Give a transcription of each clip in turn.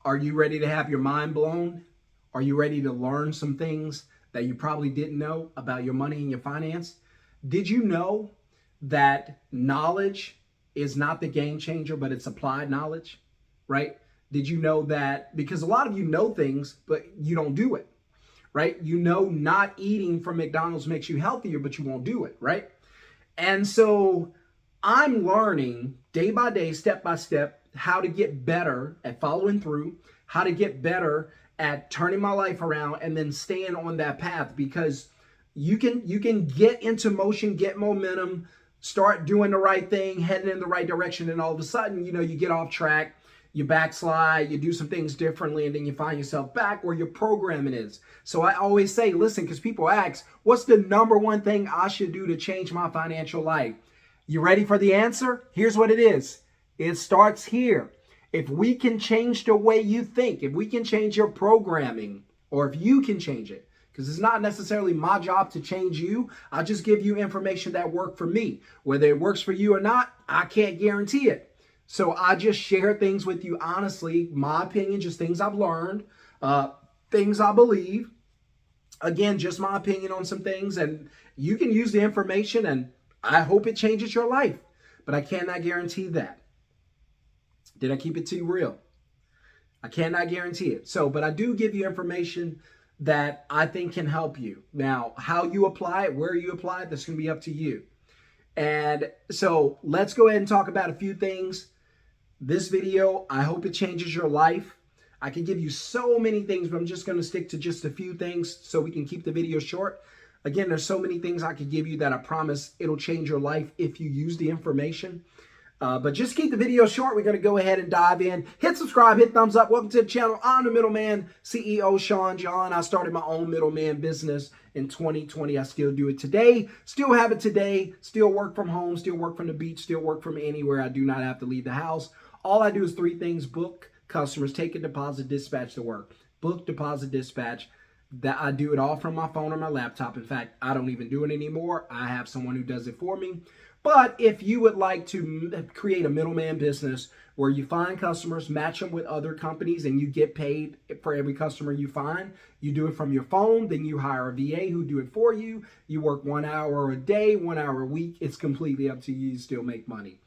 Are you ready to have your mind blown? Are you ready to learn some things that you probably didn't know about your money and your finance? Did you know that knowledge is not the game changer, but it's applied knowledge, right? Did you know that? Because a lot of you know things, but you don't do it, right? You know, not eating from McDonald's makes you healthier, but you won't do it, right? And so I'm learning day by day, step by step, how to get better at following through, how to get better at turning my life around and then staying on that path, because you can get into motion, get momentum, start doing the right thing, heading in the right direction, and all of a sudden, you get off track, you backslide, you do some things differently, and then you find yourself back where your programming is. So I always say, listen, because people ask, what's the number one thing I should do to change my financial life? You ready for the answer? Here's what it is. It starts here. If we can change the way you think, if we can change your programming, or if you can change it, because it's not necessarily my job to change you. I just give you information that worked for me. Whether it works for you or not, I can't guarantee it. So I just share things with you honestly, my opinion, just things I've learned, things I believe. Again, just my opinion on some things, and you can use the information, and I hope it changes your life, but I cannot guarantee that. Did I keep it too real? I cannot guarantee it. So, but I do give you information that I think can help you. Now, how you apply it, where you apply it, that's going to be up to you. And so let's go ahead and talk about a few things. This video, I hope it changes your life. I can give you so many things, but I'm just going to stick to just a few things so we can keep the video short. Again, there's so many things I could give you that I promise it'll change your life if you use the information. But just keep the video short. We're going to go ahead and dive in. Hit subscribe, hit thumbs up. Welcome to the channel. I'm the middleman, CEO Shon-Jhon. I started my own middleman business in 2020. I still do it today. Still have it today. Still work from home. Still work from the beach. Still work from anywhere. I do not have to leave the house. All I do is three things: book customers, take a deposit, dispatch the work. Book, deposit, dispatch. That I do it all from my phone or my laptop. In fact, I don't even do it anymore. I have someone who does it for me. But if you would like to create a middleman business where you find customers, match them with other companies, and you get paid for every customer you find, you do it from your phone, then you hire a VA who do it for you. You work 1 hour a day, 1 hour a week. It's completely up to you. You still make money.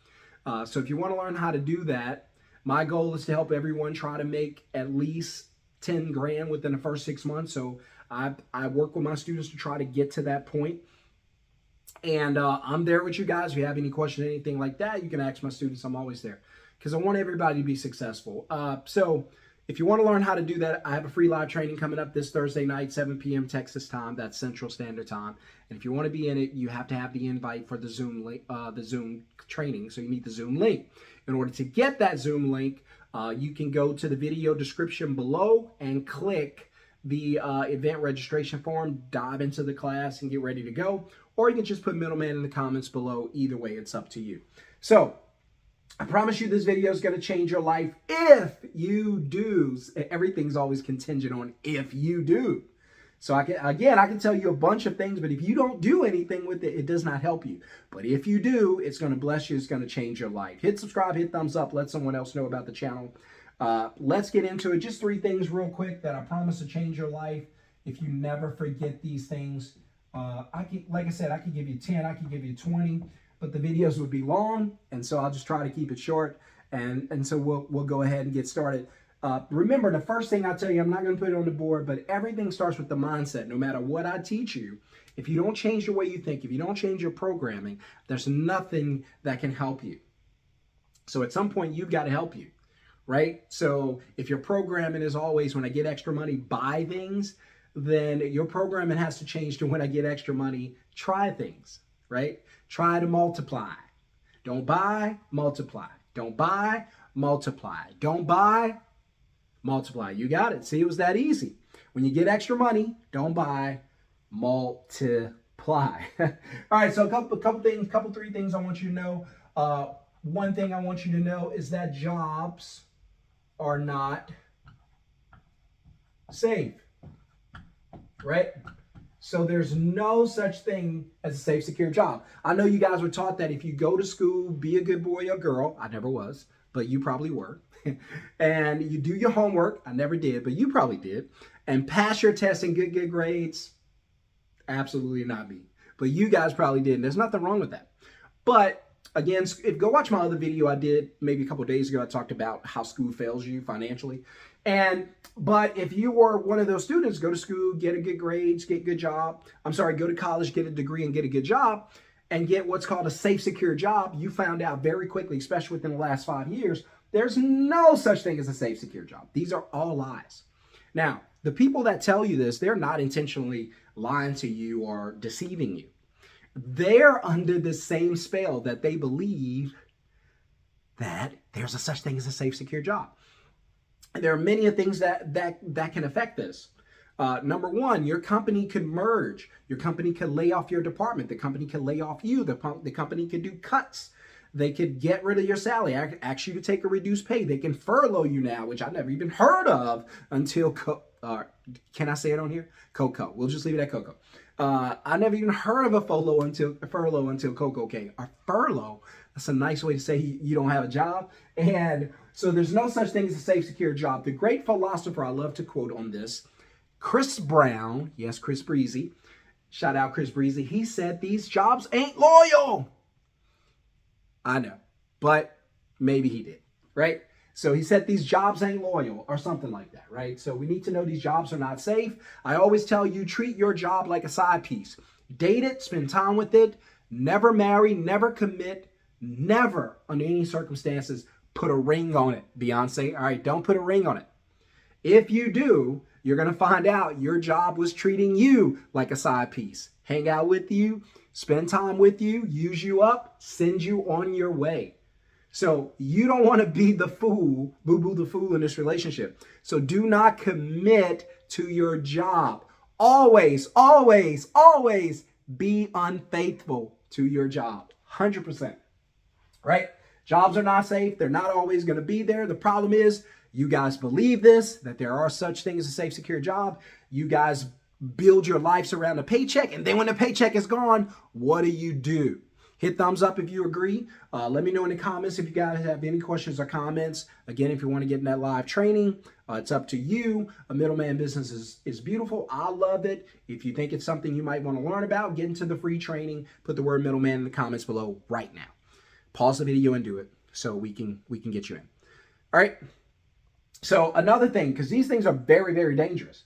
So if you want to learn how to do that, my goal is to help everyone try to make at least 10 grand within the first 6 months. So I work with my students to try to get to that point. And I'm there with you guys. If you have any questions, anything like that, you can ask my students. I'm always there because I want everybody to be successful. So if you want to learn how to do that, I have a free live training coming up this Thursday night, 7 p.m. Texas time. That's Central Standard Time. And if you want to be in it, you have to have the invite for the Zoom link, the Zoom training. So you need the Zoom link. In order to get that Zoom link, you can go to the video description below and click the event registration form, dive into the class and get ready to go. Or you can just put middleman in the comments below. Either way, it's up to you. So I promise you this video is going to change your life if you do. Everything's always contingent on if you do. So I can tell you a bunch of things, but if you don't do anything with it, it does not help you. But if you do, it's going to bless you. It's going to change your life. Hit subscribe, hit thumbs up, let someone else know about the channel. Let's get into it. Just 3 things real quick that I promise to change your life if you never forget these things. Like I said, I could give you 10, I could give you 20, but the videos would be long, and so I'll just try to keep it short, and so we'll go ahead and get started. Remember, the first thing I tell you, I'm not going to put it on the board, but everything starts with the mindset. No matter what I teach you, if you don't change the way you think, if you don't change your programming, there's nothing that can help you. So at some point, you've got to help you, right? So if your programming is always, when I get extra money, buy things, then your programming has to change to when I get extra money, try things, right? Try to multiply. Don't buy, multiply. Don't buy, multiply. Don't buy, multiply. You got it. See, it was that easy. When you get extra money, don't buy, multiply. All right, so a 3 things I want you to know. One thing I want you to know is that jobs are not safe. Right? So there's no such thing as a safe, secure job. I know you guys were taught that if you go to school, be a good boy or girl. I never was, but you probably were. and you do your homework. I never did, but you probably did. And pass your test and get good grades. Absolutely not me. But you guys probably did. And there's nothing wrong with that. But again, go watch my other video I did maybe a couple of days ago. I talked about how school fails you financially. But if you were one of those students, go to school, get a good grades, get a good job. Go to college, get a degree and get a good job and get what's called a safe, secure job. You found out very quickly, especially within the last 5 years, there's no such thing as a safe, secure job. These are all lies. Now, the people that tell you this, they're not intentionally lying to you or deceiving you. They're under the same spell that they believe that there's a such thing as a safe, secure job. And there are many things that can affect this. Number one, your company could merge. Your company could lay off your department. The company could lay off you. The company could do cuts. They could get rid of your salary, ask you to take a reduced pay. They can furlough you now, which I never even heard of until, can I say it on here? Coco. We'll just leave it at Coco. I never even heard of a furlough until Coco came. A furlough, that's a nice way to say you don't have a job. And so there's no such thing as a safe, secure job. The great philosopher I love to quote on this, Chris Brown, yes, Chris Breezy, shout out Chris Breezy, he said, these jobs ain't loyal. I know, but maybe he did, right? So he said these jobs ain't loyal or something like that, right? So we need to know these jobs are not safe. I always tell you, treat your job like a side piece. Date it, spend time with it, never marry, never commit, never under any circumstances put a ring on it. Beyonce, all right, don't put a ring on it. If you do, you're going to find out your job was treating you like a side piece. Hang out with you, spend time with you, use you up, send you on your way. So you don't want to be the fool, boo-boo the fool in this relationship. So do not commit to your job. Always, always, always be unfaithful to your job. 100%. Right? Jobs are not safe. They're not always going to be there. The problem is you guys believe this, that there are such things as a safe, secure job. You guys build your lives around a paycheck. And then when the paycheck is gone, what do? Hit thumbs up if you agree. Let me know in the comments if you guys have any questions or comments. Again, if you want to get in that live training, it's up to you. A middleman business is beautiful. I love it. If you think it's something you might want to learn about, get into the free training. Put the word middleman in the comments below right now. Pause the video and do it so we can get you in. All right. So another thing, because these things are very, very dangerous.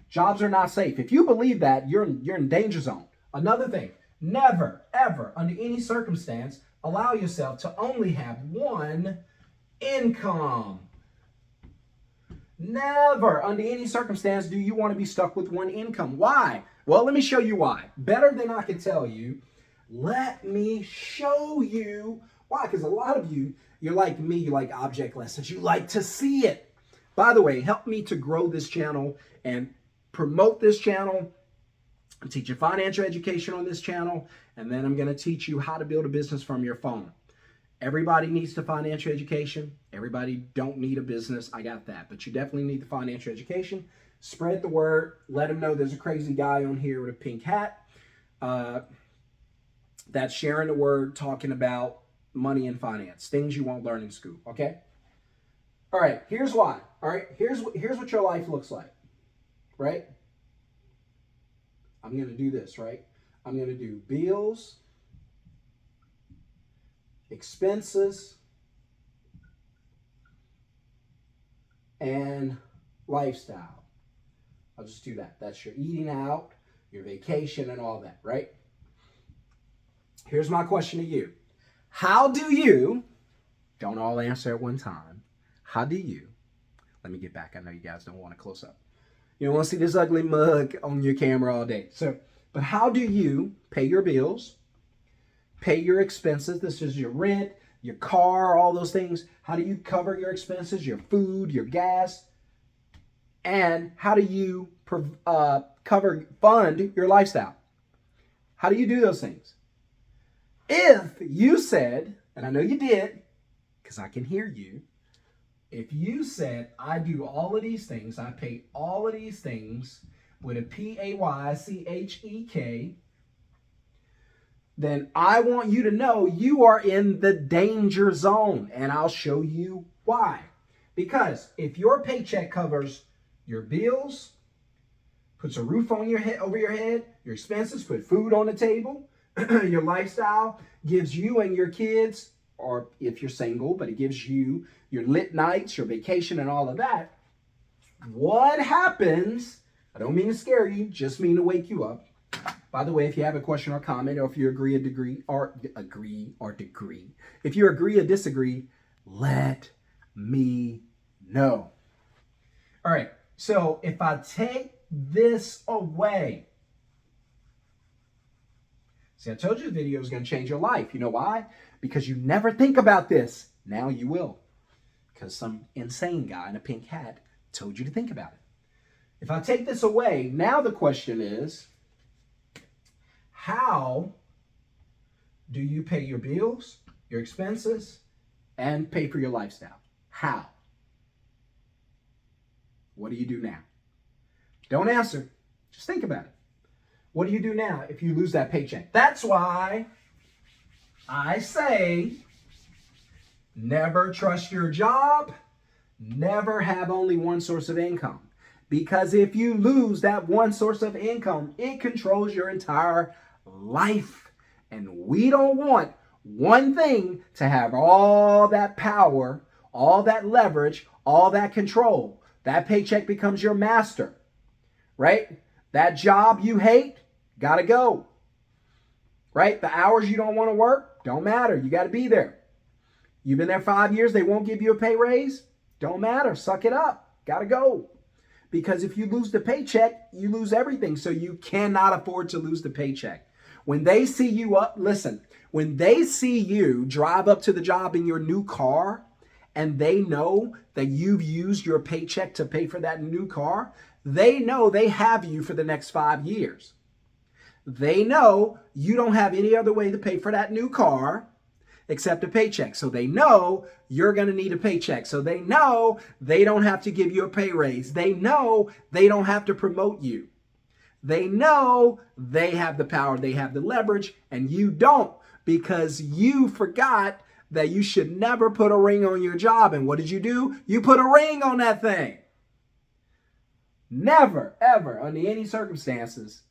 Jobs are not safe. If you believe that, you're in danger zone. Another thing, never, ever, under any circumstance, allow yourself to only have one income. Never, under any circumstance, do you want to be stuck with one income. Why? Well, let me show you why. Better than I can tell you. Let me show you why. Because a lot of you, you're like me, you like object lessons. You like to see it. By the way, help me to grow this channel and promote this channel. I'm teaching financial education on this channel, and then I'm going to teach you how to build a business from your phone. Everybody needs the financial education. Everybody don't need a business. I got that. But you definitely need the financial education. Spread the word. Let them know there's a crazy guy on here with a pink hat that's sharing the word, talking about money and finance, things you won't learn in school, okay? All right, here's why. All right, here's what your life looks like, right? I'm going to do this, right? I'm going to do bills, expenses, and lifestyle. I'll just do that. That's your eating out, your vacation, and all that, right? Here's my question to you. How do you, don't all answer at one time, how do you, let me get back. I know you guys don't want to close up. You don't want to see this ugly mug on your camera all day. But how do you pay your bills, pay your expenses? This is your rent, your car, all those things. How do you cover your expenses, your food, your gas? And how do you fund your lifestyle? How do you do those things? If you said, and I know you did, because I can hear you, if you said, I do all of these things, I pay all of these things with a Paychek, then I want you to know you are in the danger zone, and I'll show you why. Because if your paycheck covers your bills, puts a roof on your head, over your head, your expenses, put food on the table, your lifestyle, gives you and your kids, or if you're single, but it gives you your lit nights, your vacation, and all of that, what happens? I don't mean to scare you, just mean to wake you up. By the way, if you have a question or comment, or if you agree or disagree, if you agree or disagree, let me know. All right, so if I take this away, see, I told you the video is going to change your life. You know why? Because you never think about this. Now you will. Because some insane guy in a pink hat told you to think about it. If I take this away, now the question is, how do you pay your bills, your expenses, and pay for your lifestyle? How? What do you do now? Don't answer. Just think about it. What do you do now if you lose that paycheck? That's why I say never trust your job. Never have only one source of income. Because if you lose that one source of income, it controls your entire life. And we don't want one thing to have all that power, all that leverage, all that control. That paycheck becomes your master, right? That job you hate, gotta go, right? The hours you don't want to work, don't matter. You got to be there. You've been there 5 years, they won't give you a pay raise, don't matter. Suck it up, gotta go. Because if you lose the paycheck, you lose everything. So you cannot afford to lose the paycheck. When they see you up, listen, when they see you drive up to the job in your new car and they know that you've used your paycheck to pay for that new car, they know they have you for the next 5 years. They know you don't have any other way to pay for that new car except a paycheck. So they know you're going to need a paycheck. So they know they don't have to give you a pay raise. They know they don't have to promote you. They know they have the power, they have the leverage, and you don't, because you forgot that you should never put a ring on your job. And what did you do? You put a ring on that thing. Never, ever, under any circumstances,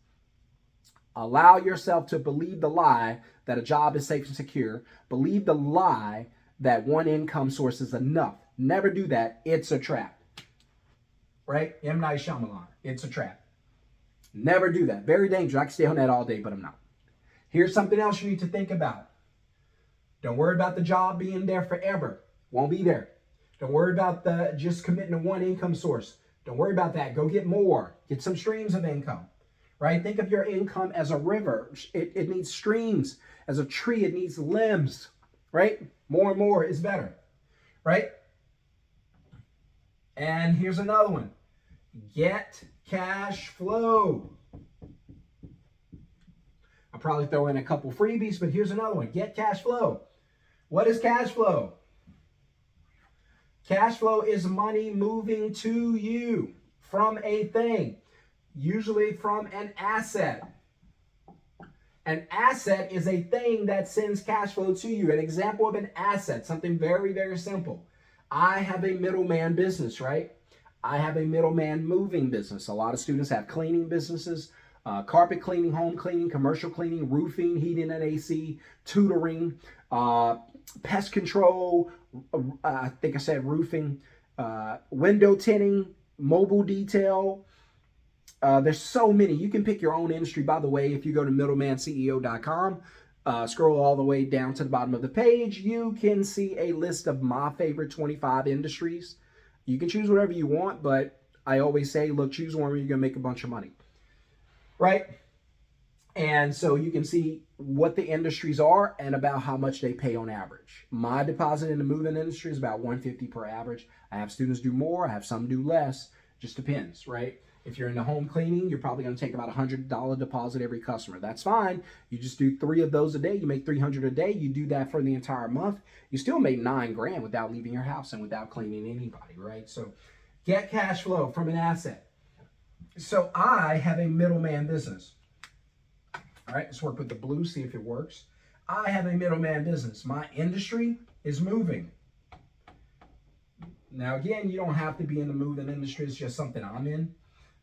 allow yourself to believe the lie that a job is safe and secure. Believe the lie that one income source is enough. Never do that. It's a trap. Right? M. Night Shyamalan. It's a trap. Never do that. Very dangerous. I can stay on that all day, but I'm not. Here's something else you need to think about. Don't worry about the job being there forever. Won't be there. Don't worry about the just committing to one income source. Don't worry about that. Go get more. Get some streams of income. Right? Think of your income as a river. It needs streams. As a tree, it needs limbs. Right? More and more is better. Right? And here's another one. Get cash flow. I'll probably throw in a couple freebies, but here's another one. Get cash flow. What is cash flow? Cash flow is money moving to you from a thing, usually from an asset. An asset is a thing that sends cash flow to you. An example of an asset, something very, very simple. I have a middleman business, right? I have a middleman moving business. A lot of students have cleaning businesses, carpet cleaning, home cleaning, commercial cleaning, roofing, heating and AC, tutoring, pest control, I think I said roofing, window tinting, mobile detail. There's so many. You can pick your own industry. By the way, if you go to middlemanceo.com, scroll all the way down to the bottom of the page, you can see a list of my favorite 25 industries. You can choose whatever you want, but I always say, look, choose one where you're going to make a bunch of money. Right? And so you can see what the industries are and about how much they pay on average. My deposit in the moving industry is about $150 per average. I have students do more. I have some do less. Just depends, right? If you're in the home cleaning, you're probably going to take about $100 deposit every customer. That's fine. You just do 3 of those a day. You make $300 a day. You do that for the entire month. You still made $9 grand without leaving your house and without cleaning anybody, right? So get cash flow from an asset. So I have a middleman business. All right, let's work with the blue, see if it works. I have a middleman business. My industry is moving. Now, again, you don't have to be in the moving industry. It's just something I'm in.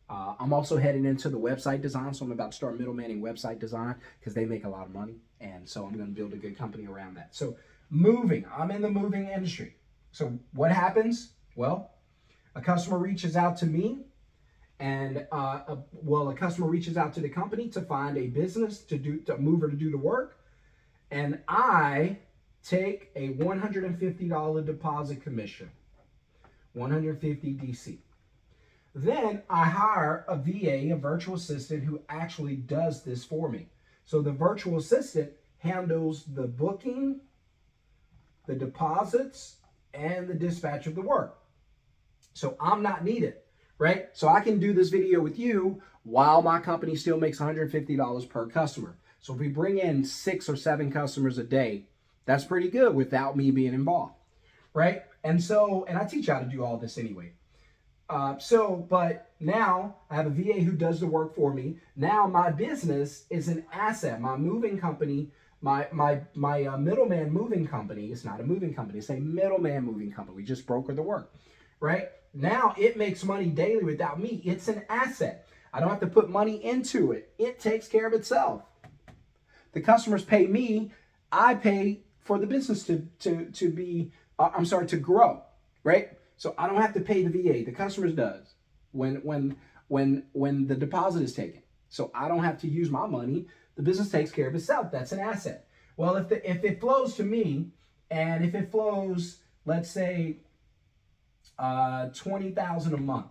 I'm also heading into the website design, so I'm about to start middlemaning website design because they make a lot of money, and so I'm going to build a good company around that. So moving, I'm in the moving industry. So what happens? Well, a customer reaches out to me, and a customer reaches out to the company to find a business to move or to do the work, and I take a $150 deposit commission, 150 DC. Then I hire a VA, a virtual assistant, who actually does this for me. So the virtual assistant handles the booking, the deposits, and the dispatch of the work. So I'm not needed, right? So I can do this video with you while my company still makes $150 per customer. So if we bring in 6 or 7 customers a day, that's pretty good without me being involved, right? And I teach how to do all this anyway. But now I have a VA who does the work for me. Now my business is an asset. My moving company, my middleman moving company, it's not a moving company, it's a middleman moving company. We just broker the work, right? Now it makes money daily without me. It's an asset. I don't have to put money into it. It takes care of itself. The customers pay me. I pay for the business to grow, right? So I don't have to pay the VA. The customers does when the deposit is taken. So I don't have to use my money. The business takes care of itself. That's an asset. Well, if it flows to me, and if it flows, let's say, $20,000 a month,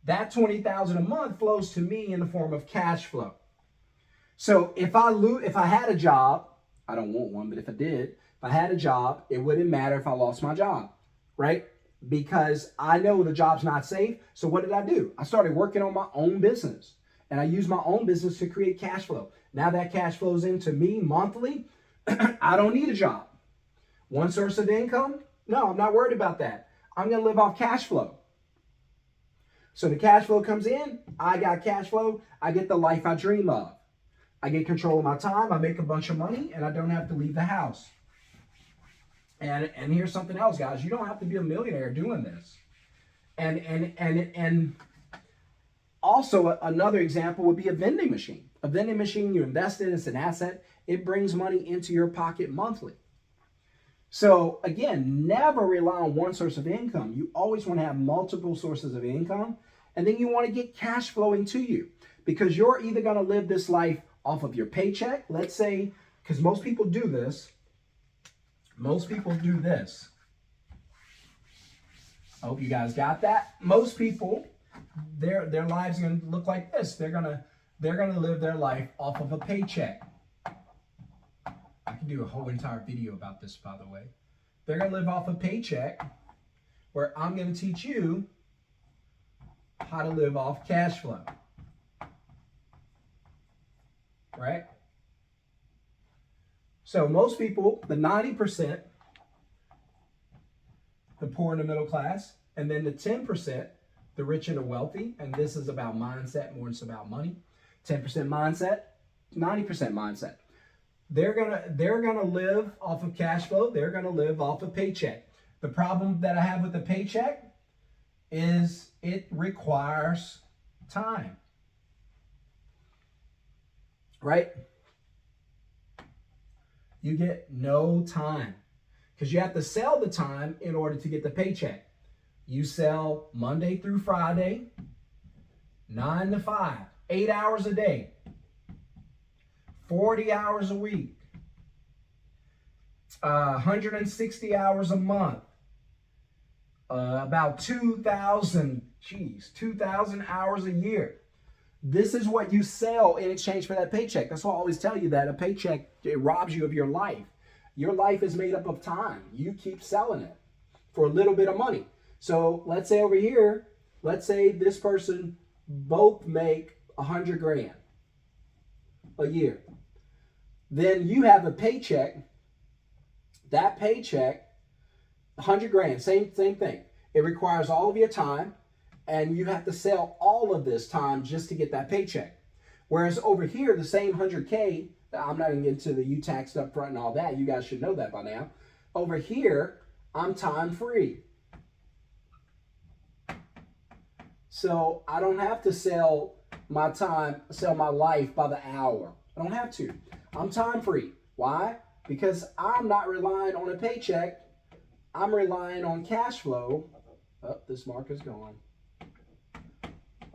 that $20,000 a month flows to me in the form of cash flow. So if I had a job, I don't want one, but if I did, if I had a job, it wouldn't matter if I lost my job. Right? Because I know the job's not safe. So what did I do? I started working on my own business, and I use my own business to create cash flow. Now that cash flows into me monthly. I don't need a job. One source of income? No, I'm not worried about that. I'm going to live off cash flow. So the cash flow comes in. I got cash flow. I get the life I dream of. I get control of my time. I make a bunch of money, and I don't have to leave the house. And here's something else, guys. You don't have to be a millionaire doing this. And also another example would be a vending machine. A vending machine you invest in, it's an asset. It brings money into your pocket monthly. So again, never rely on one source of income. You always want to have multiple sources of income. And then you want to get cash flowing to you, because you're either going to live this life off of your paycheck. Let's say, because most people do this. Most people do this. I hope you guys got that. Most people, their lives are going to look like this. They're gonna live their life off of a paycheck. I can do a whole entire video about this, by the way. They're going to live off a paycheck, where I'm going to teach you how to live off cash flow. Right? So most people, the 90%, the poor and the middle class, and then the 10%, the rich and the wealthy, and this is about mindset more than it's about money. 10% mindset, 90% mindset. They're gonna live off of cash flow. They're gonna live off a paycheck. The problem that I have with the paycheck is it requires time. Right? You get no time, because you have to sell the time in order to get the paycheck. You sell Monday through Friday, 9 to 5, 8 hours a day, 40 hours a week, 160 hours a month, about 2,000 hours a year. This is what you sell in exchange for that paycheck. That's why I always tell you that a paycheck, it robs you of your life. Your life is made up of time. You keep selling it for a little bit of money. So let's say over here, let's say this person both make 100 grand a year. Then you have a paycheck. That paycheck, 100 grand, same thing. It requires all of your time. And you have to sell all of this time just to get that paycheck. Whereas over here, the same 100K, I'm not even into the taxed up front and all that. You guys should know that by now. Over here, I'm time free. So I don't have to sell my time, sell my life by the hour. I don't have to. I'm time free. Why? Because I'm not relying on a paycheck. I'm relying on cash flow. Oh, this mark is gone.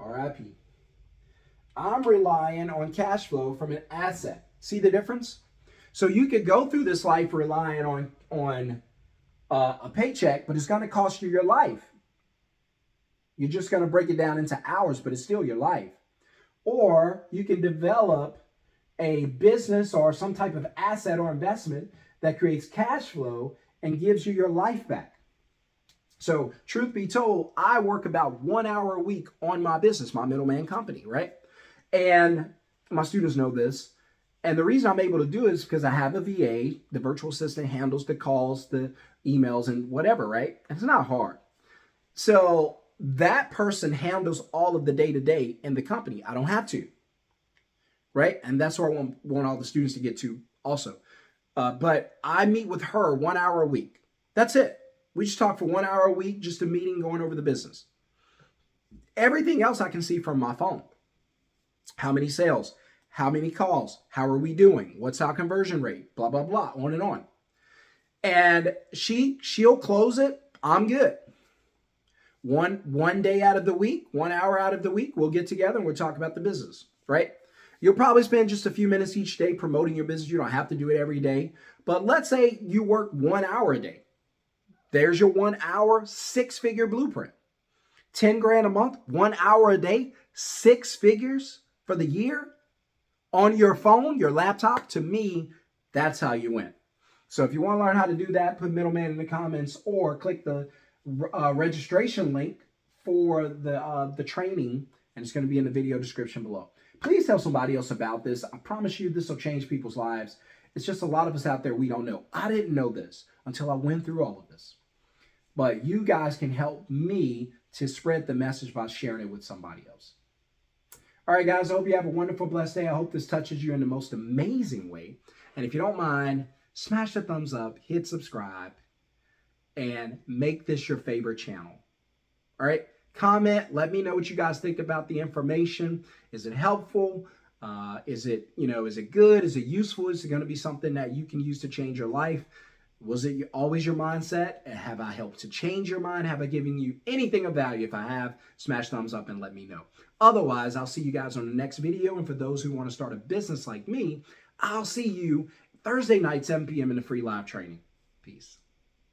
RIP. I'm relying on cash flow from an asset. See the difference? So you could go through this life relying on a paycheck, but it's going to cost you your life. You're just going to break it down into hours, but it's still your life. Or you can develop a business or some type of asset or investment that creates cash flow and gives you your life back. So truth be told, I work about 1 hour a week on my business, my middleman company, right? And my students know this. And the reason I'm able to do it is because I have a VA. The virtual assistant handles the calls, the emails, and whatever, right? It's not hard. So that person handles all of the day-to-day in the company. I don't have to, right? And that's where I want all the students to get to also. But I meet with her 1 hour a week. That's it. We just talk for 1 hour a week, just a meeting going over the business. Everything else I can see from my phone. How many sales? How many calls? How are we doing? What's our conversion rate? Blah, blah, blah, on and on. And she'll close it. I'm good. One day out of the week, 1 hour out of the week, we'll get together and we'll talk about the business, right? You'll probably spend just a few minutes each day promoting your business. You don't have to do it every day. But let's say you work 1 hour a day. There's your 1 hour, 6-figure blueprint. 10 grand a month, 1 hour a day, 6 figures for the year on your phone, your laptop. To me, that's how you win. So if you want to learn how to do that, put middleman in the comments or click the registration link for the training, and it's going to be in the video description below. Please tell somebody else about this. I promise you this will change people's lives. It's just a lot of us out there, we don't know. I didn't know this until I went through all of this. But you guys can help me to spread the message by sharing it with somebody else. All right, guys, I hope you have a wonderful, blessed day. I hope this touches you in the most amazing way. And if you don't mind, smash the thumbs up, hit subscribe, and make this your favorite channel. All right? Comment. Let me know what you guys think about the information. Is it helpful? Is it good? Is it useful? Is it going to be something that you can use to change your life? Was it always your mindset? Have I helped to change your mind? Have I given you anything of value? If I have, smash thumbs up and let me know. Otherwise, I'll see you guys on the next video. And for those who want to start a business like me, I'll see you Thursday night, 7 p.m. in the free live training. Peace.